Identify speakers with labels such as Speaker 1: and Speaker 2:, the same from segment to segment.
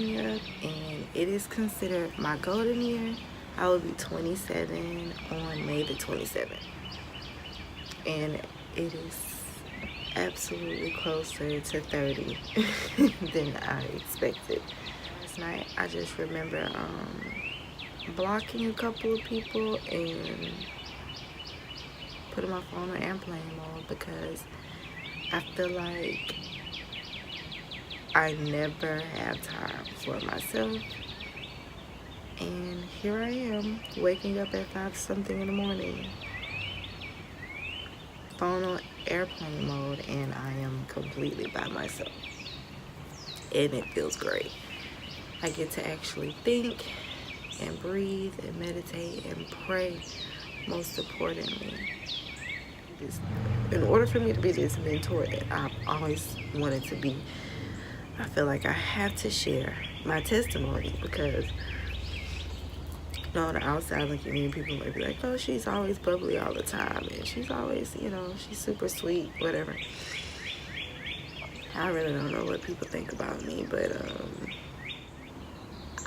Speaker 1: coming up, and it is considered my golden year. I will be 27 on May the 27th, and it is absolutely closer to 30 than I expected. Last night, I just remember blocking a couple of people and putting my phone on airplane mode because I feel like I never have time for myself. And here I am, waking up at 5 something in the morning, phone on airplane mode, and I am completely by myself. And it feels great. I get to actually think and breathe and meditate and pray, most importantly. In order for me to be this mentor that I've always wanted to be, I feel like I have to share my testimony because on the outside looking in, people might be like, oh, she's always bubbly all the time, and she's always, she's super sweet, whatever. I really don't know what people think about me, but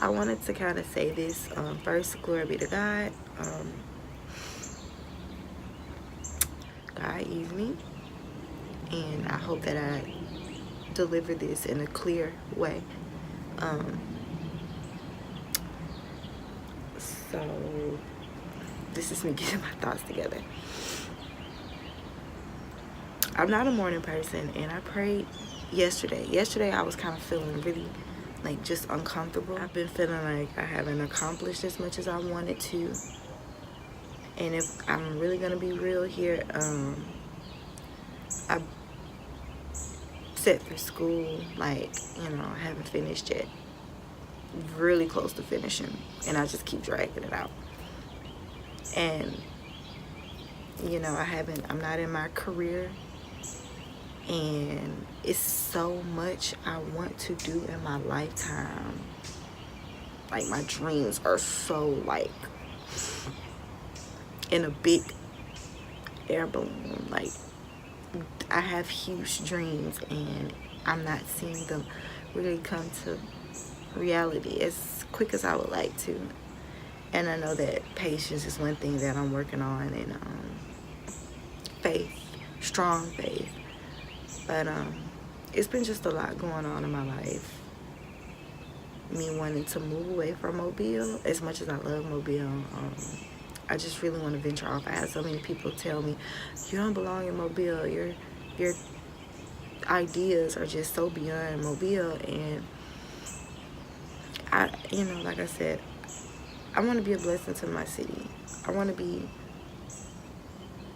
Speaker 1: I wanted to kind of say this. First, glory be to God. God used me, and I hope that I deliver this in a clear way. So this is me getting my thoughts together. I'm not a morning person, and I prayed yesterday. Yesterday I was kind of feeling really like just uncomfortable. I've been feeling like I haven't accomplished as much as I wanted to. And if I'm really gonna be real here, I set for school, like, I haven't finished yet. Really close to finishing, and I just keep dragging it out. And I'm not in my career, and it's so much I want to do in my lifetime. Like, my dreams are so like in a big air balloon. Like, I have huge dreams, and I'm not seeing them really come to reality as quick as I would like to. And I know that patience is one thing that I'm working on, and faith, strong faith. But it's been just a lot going on in my life. Me wanting to move away from Mobile, as much as I love Mobile, I just really want to venture off. I had so many people tell me, you don't belong in Mobile, your ideas are just so beyond Mobile. And like I said, I want to be a blessing to my city. I want to be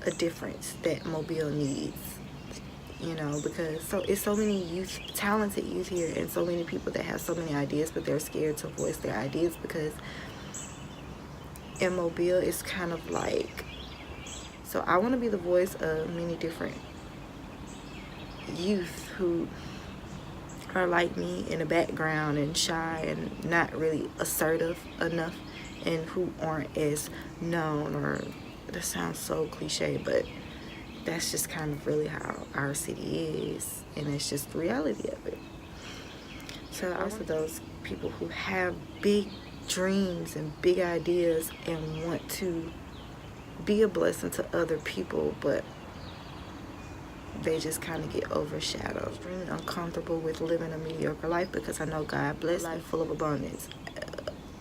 Speaker 1: a difference that Mobile needs, because it's so many talented youth here, and so many people that have so many ideas, but they're scared to voice their ideas because in Mobile it's kind of like, so I want to be the voice of many different youth who are like me in the background and shy and not really assertive enough, and who aren't as known, or that sounds so cliche, but that's just kind of really how our city is, and it's just the reality of it. So also those people who have big dreams and big ideas and want to be a blessing to other people, but they just kind of get overshadowed. I'm really uncomfortable with living a mediocre life because I know God blessed me full of abundance.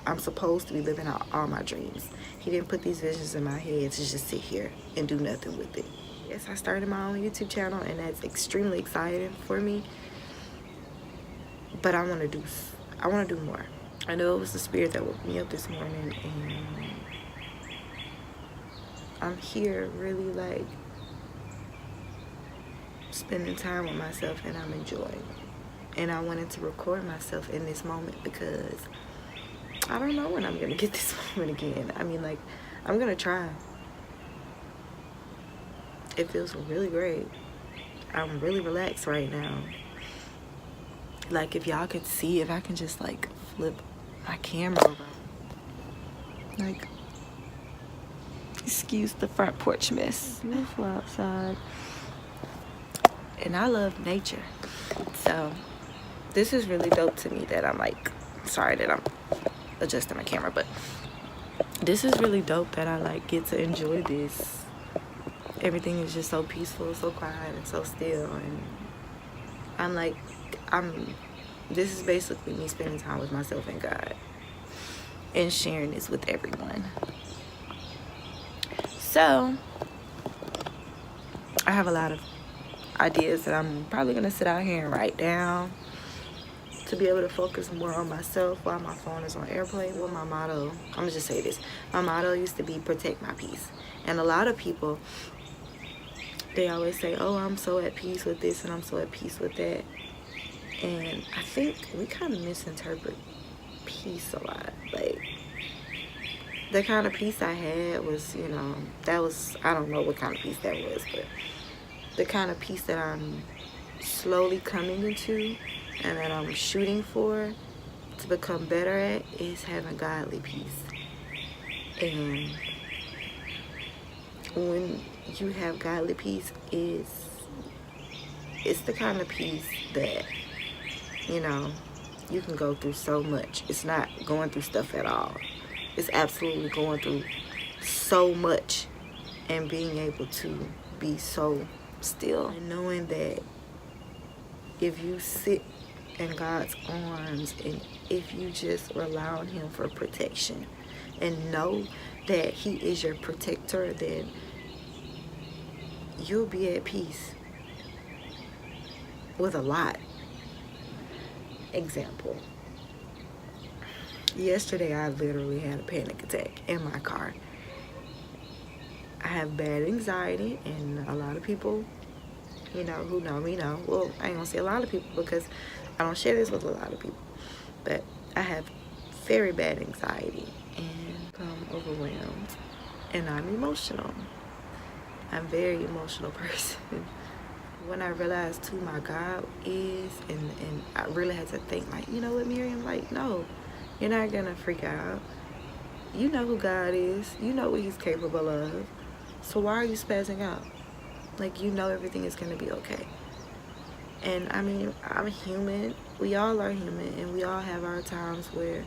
Speaker 1: I'm supposed to be living out all my dreams. He didn't put these visions in my head to just sit here and do nothing with it. Yes, I started my own YouTube channel, and that's extremely exciting for me. But I want to do more. I know it was the Spirit that woke me up this morning, and I'm here really like spending time with myself, and I'm enjoying it. And I wanted to record myself in this moment because I don't know when I'm gonna get this moment again. I mean, like, I'm gonna try. It feels really great. I'm really relaxed right now. Like, if y'all could see, if I can just like flip my camera over. Like, excuse the front porch mess. Beautiful outside. And I love nature. So this is really dope to me that I'm like Sorry that I'm adjusting my camera, but this is really dope that I like get to enjoy this. Everything is just so peaceful, so quiet, and so still, and this is basically me spending time with myself and God and sharing this with everyone. So I have a lot of ideas that I'm probably gonna sit out here and write down to be able to focus more on myself while my phone is on airplane. Well, my motto, I'm gonna just say this, my motto used to be protect my peace. And a lot of people, they always say, oh, I'm so at peace with this and I'm so at peace with that. And I think we kind of misinterpret peace a lot. Like, the kind of peace I had was, you know, that was, I don't know what kind of peace that was, but the kind of peace that I'm slowly coming into and that I'm shooting for to become better at is having godly peace. And when you have godly peace, it's the kind of peace that, you know, you can go through so much. It's not going through stuff at all. It's absolutely going through so much and being able to be so still. And knowing that if you sit in God's arms and if you just rely on Him for protection and know that He is your protector, then you'll be at peace with a lot. Example. Yesterday I literally had a panic attack in my car. I have bad anxiety, and a lot of people, you know, who know me know. Well, I ain't gonna say a lot of people because I don't share this with a lot of people. But I have very bad anxiety and I'm overwhelmed, and I'm emotional. I'm a very emotional person. When I realized who my God is, and I really had to think, like, you know what, Miriam, like, no, you're not gonna freak out. You know who God is. You know what He's capable of. So why are you spazzing out? Like, you know everything is gonna be okay. And I mean, I'm human. We all are human, and we all have our times where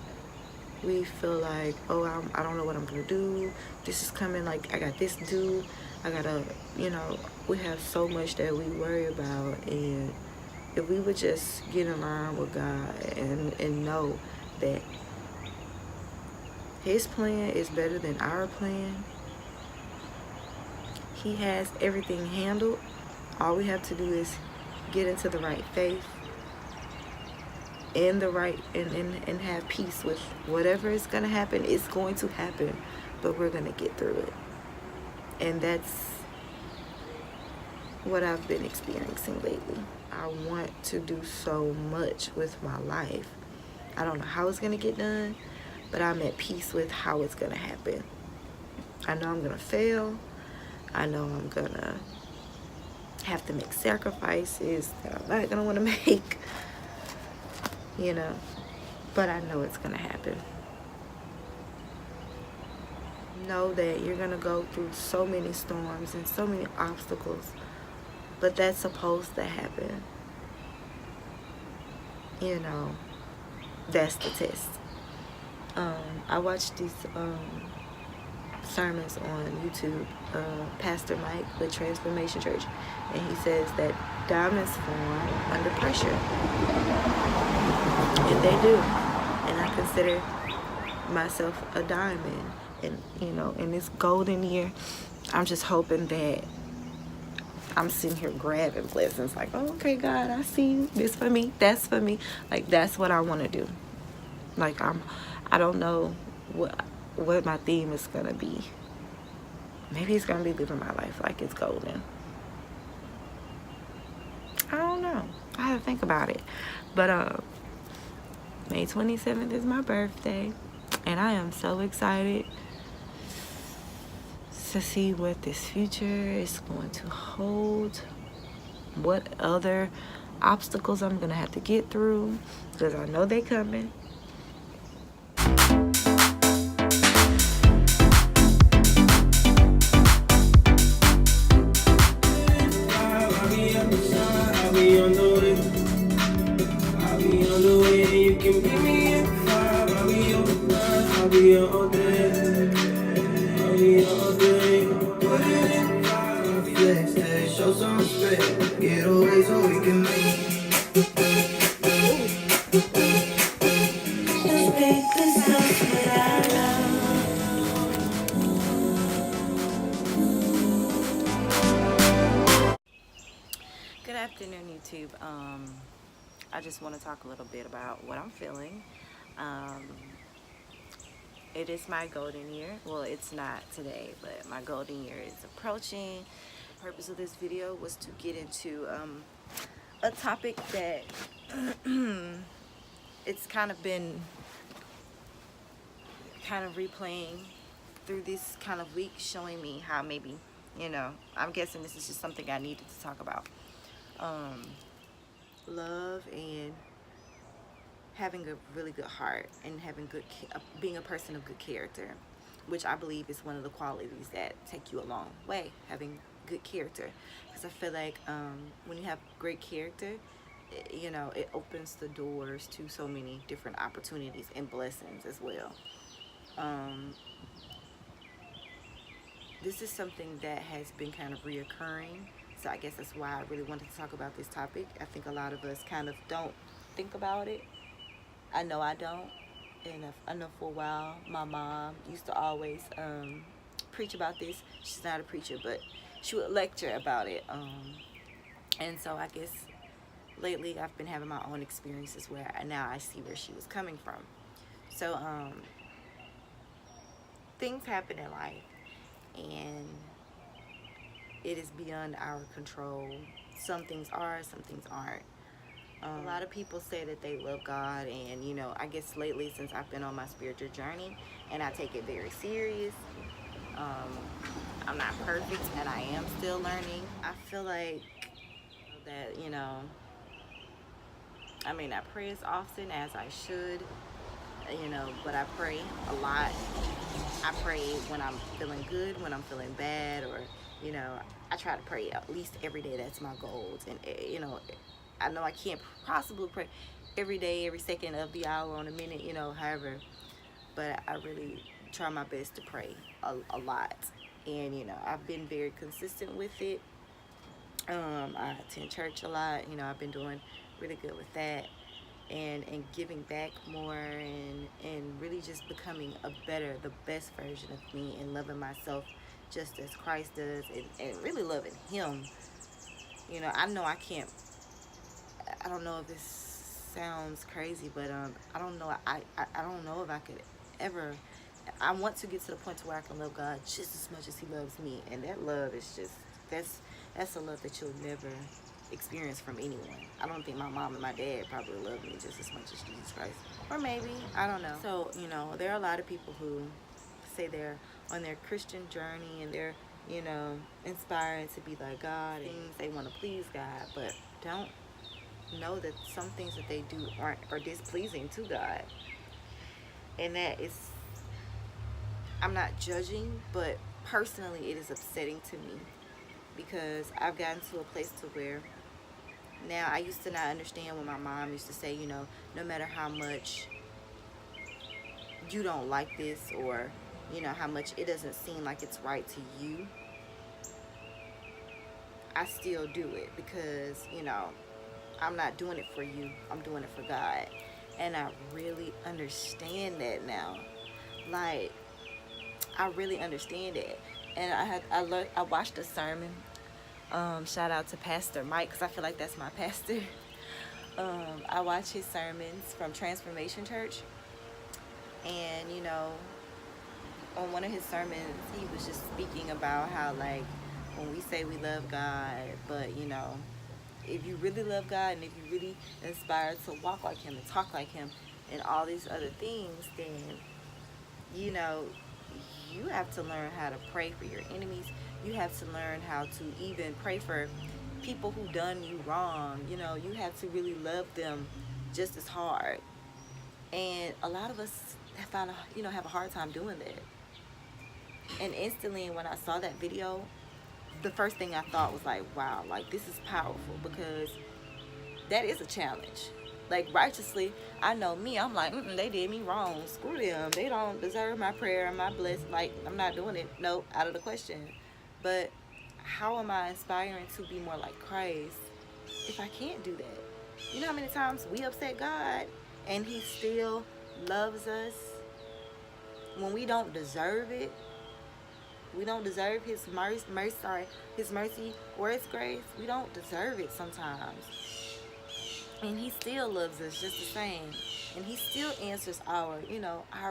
Speaker 1: we feel like, oh, I don't know what I'm gonna do. This is coming, like, I got this to do. I gotta, you know, we have so much that we worry about. And if we would just get in line with God and know that His plan is better than our plan. He has everything handled. All we have to do is get into the right faith and the right and have peace with whatever is gonna happen. It's going to happen, but we're gonna get through it. And that's what I've been experiencing lately. I want to do so much with my life. I don't know how it's gonna get done, but I'm at peace with how it's gonna happen. I know I'm gonna fail. I know I'm gonna have to make sacrifices that I'm not gonna want to make, you know, but I know it's gonna happen. Know that you're gonna go through so many storms and so many obstacles, but that's supposed to happen. You know, that's the test. I watched these sermons on YouTube, Pastor Mike with Transformation Church, and he says that diamonds form under pressure, and they do. And I consider myself a diamond, and you know, in this golden year, I'm just hoping that I'm sitting here grabbing blessings, like, oh, okay, God, I see you. This for me, that's for me. Like, that's what I want to do. Like, I don't know what my theme is gonna be. Maybe it's gonna be living my life like it's golden. I don't know. I have to think about it. But May 27th is my birthday, and I am so excited to see what this future is going to hold, what other obstacles I'm gonna have to get through, because I know they're coming. I'll be on the way, you can meet me in
Speaker 2: be all day, I'll be all day. Put it in flex, hey, show some respect. Get away so we can make. Let's make this house without love.
Speaker 1: Good afternoon, YouTube. I just want to talk a little bit about what I'm feeling. It is my golden year. Well, it's not today, but my golden year is approaching. The purpose of this video was to get into a topic that it's kind of been replaying through this kind of week, showing me how maybe, I'm guessing this is just something I needed to talk about. Love and having a really good heart and having being a person of good character, which I believe is one of the qualities that take you a long way, having good character. Because I feel like when you have great character, it opens the doors to so many different opportunities and blessings as well. This is something that has been kind of reoccurring, so I guess that's why I really wanted to talk about this topic. I think a lot of us kind of don't think about it. I know I don't, and I know for a while my mom used to always preach about this. She's not a preacher, but she would lecture about it, and so I guess lately I've been having my own experiences where now I see where she was coming from. So things happen in life, and it is beyond our control. Some things are, some things aren't. A lot of people say that they love God, and I guess lately, since I've been on my spiritual journey, and I take it very serious, I'm not perfect, and I am still learning. I feel like that, I may not pray as often as I should, but I pray a lot. I pray when I'm feeling good, when I'm feeling bad, or, I try to pray at least every day. That's my goals. And, I know I can't possibly pray every day, every second of the hour, on a minute, however, but I really try my best to pray a lot. And, I've been very consistent with it. I attend church a lot. I've been doing really good with that. And giving back more, and really just becoming the best version of me, and loving myself just as Christ does, and really loving Him. I know I don't know if this sounds crazy, but I don't know. I don't know if I could ever. I want to get to the point to where I can love God just as much as He loves me, and that love is just that's a love that you'll never experience from anyone. I don't think my mom and my dad probably love me just as much as Jesus Christ, or maybe, I don't know. So there are a lot of people who say they're on their Christian journey, and they're inspiring to be like God, and they want to please God, but don't know that some things that they do are displeasing to God. And that is, I'm not judging, but personally it is upsetting to me, because I've gotten to a place to where now, I used to not understand when my mom used to say, no matter how much you don't like this, or how much it doesn't seem like it's right to you, I still do it, because I'm not doing it for you, I'm doing it for God. And I really understand that now. Like, I really understand it. And I watched a sermon. Shout out to Pastor Mike, because I feel like that's my pastor. I watch his sermons from Transformation Church, and on one of his sermons he was just speaking about how, like, when we say we love God, but if you really love God, and if you really inspired to walk like Him and talk like Him and all these other things, then you have to learn how to pray for your enemies. You have to learn how to even pray for people who done you wrong. You have to really love them just as hard. And a lot of us have a hard time doing that. And instantly, when I saw that video, the first thing I thought was like, wow, like, this is powerful, because that is a challenge. Like, righteously, I know me. I'm like, they did me wrong. Screw them. They don't deserve my prayer and my blessing. Like, I'm not doing it. Nope, out of the question. But how am I inspiring to be more like Christ if I can't do that? You know how many times we upset God and He still loves us when we don't deserve it? We don't deserve His mercy or His grace. We don't deserve it sometimes. And He still loves us just the same. And He still answers our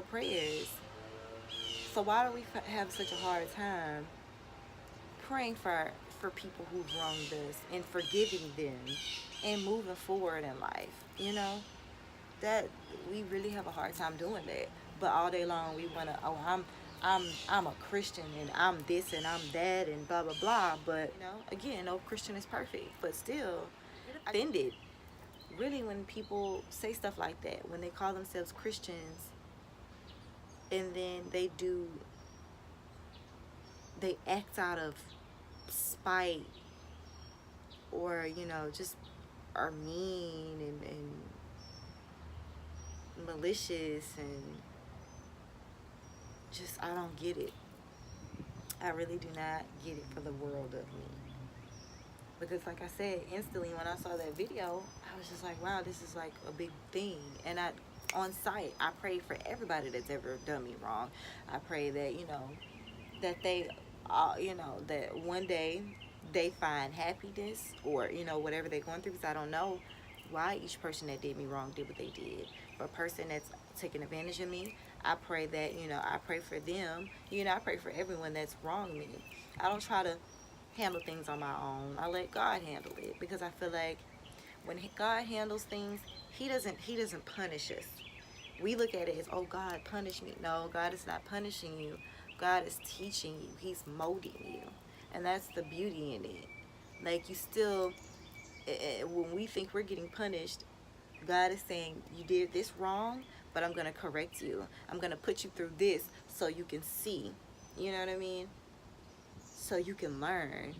Speaker 1: prayers. So why do we have such a hard time praying for people who've wronged us and forgiving them and moving forward in life? That we really have a hard time doing that. But all day long we wanna, I'm a Christian and I'm this and I'm that and blah blah blah. But again, no Christian is perfect. But still, offended really when people say stuff like that, when they call themselves Christians and then they act out of spite or just are mean and malicious and just, I don't get it. I really do not get it for the world of me. Because like I said, instantly when I saw that video, I was just like, wow, this is like a big thing. And on site, I pray for everybody that's ever done me wrong. I pray that, that they, that one day they find happiness or, whatever they're going through. Because I don't know why each person that did me wrong did what they did. For a person that's taking advantage of me, I pray that, I pray for them. I pray for everyone that's wronged me. I don't try to handle things on my own. I let God handle it, because I feel like when God handles things, he doesn't punish us. We look at it as, oh, God punished me. No, God is not punishing you. God is teaching you. He's molding you. And that's the beauty in it. Like, you still, when we think we're getting punished, God is saying, you did this wrong, but I'm going to correct you. I'm going to put you through this so you can see. You know what I mean? So you can learn.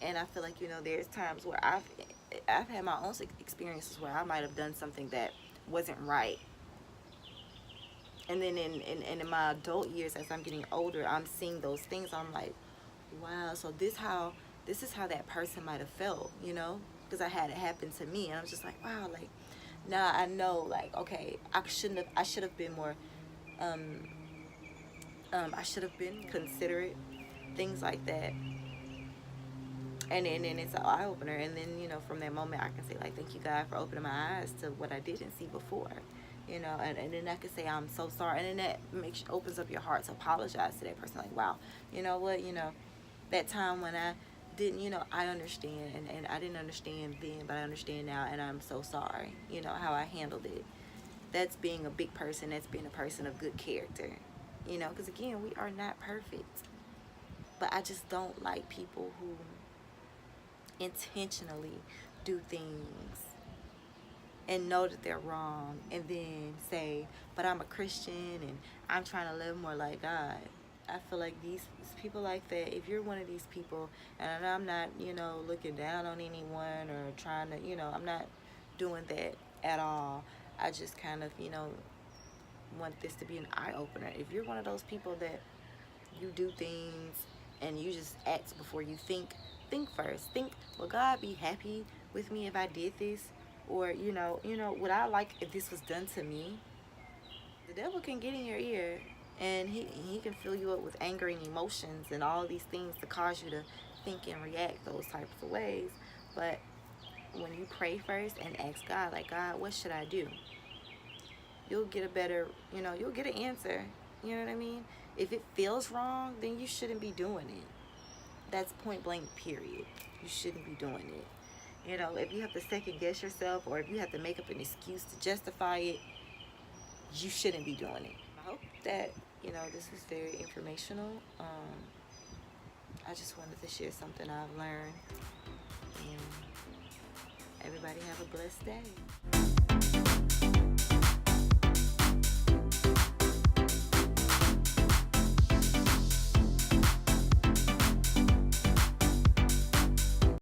Speaker 1: And I feel like, there's times where I've had my own experiences where I might have done something that wasn't right. And then in my adult years, as I'm getting older, I'm seeing those things. I'm like, wow, so this is how that person might have felt, because I had it happen to me. And I was just like, wow, like, now I know, like, okay, I should have been more, I should have been considerate, things like that. And then it's an eye-opener. And then, from that moment, I can say, like, thank you, God, for opening my eyes to what I didn't see before. And then I can say, I'm so sorry. And then that opens up your heart to apologize to that person. Like, wow, you know what, that time when I didn't, I understand. And I didn't understand then, but I understand now. And I'm so sorry, how I handled it. That's being a big person. That's being a person of good character. Because, again, we are not perfect. But I just don't like people who intentionally do things and know that they're wrong and then say, but I'm a Christian and I'm trying to live more like God. I feel like these people like that, if you're one of these people, and I'm not, looking down on anyone or trying to, I'm not doing that at all. I just kind of, want this to be an eye-opener. If you're one of those people that you do things and you just act before you think first. Think, will God be happy with me if I did this? Or, would I like if this was done to me? The devil can get in your ear and he can fill you up with anger and emotions and all these things to cause you to think and react those types of ways. But when you pray first and ask God, like, God, what should I do? You'll get a better, you'll get an answer. You know what I mean? If it feels wrong, then you shouldn't be doing it. That's point blank, period. You shouldn't be doing it. If you have to second guess yourself or if you have to make up an excuse to justify it, you shouldn't be doing it. I hope that, this was very informational. I just wanted to share something I've learned. And everybody have a blessed day.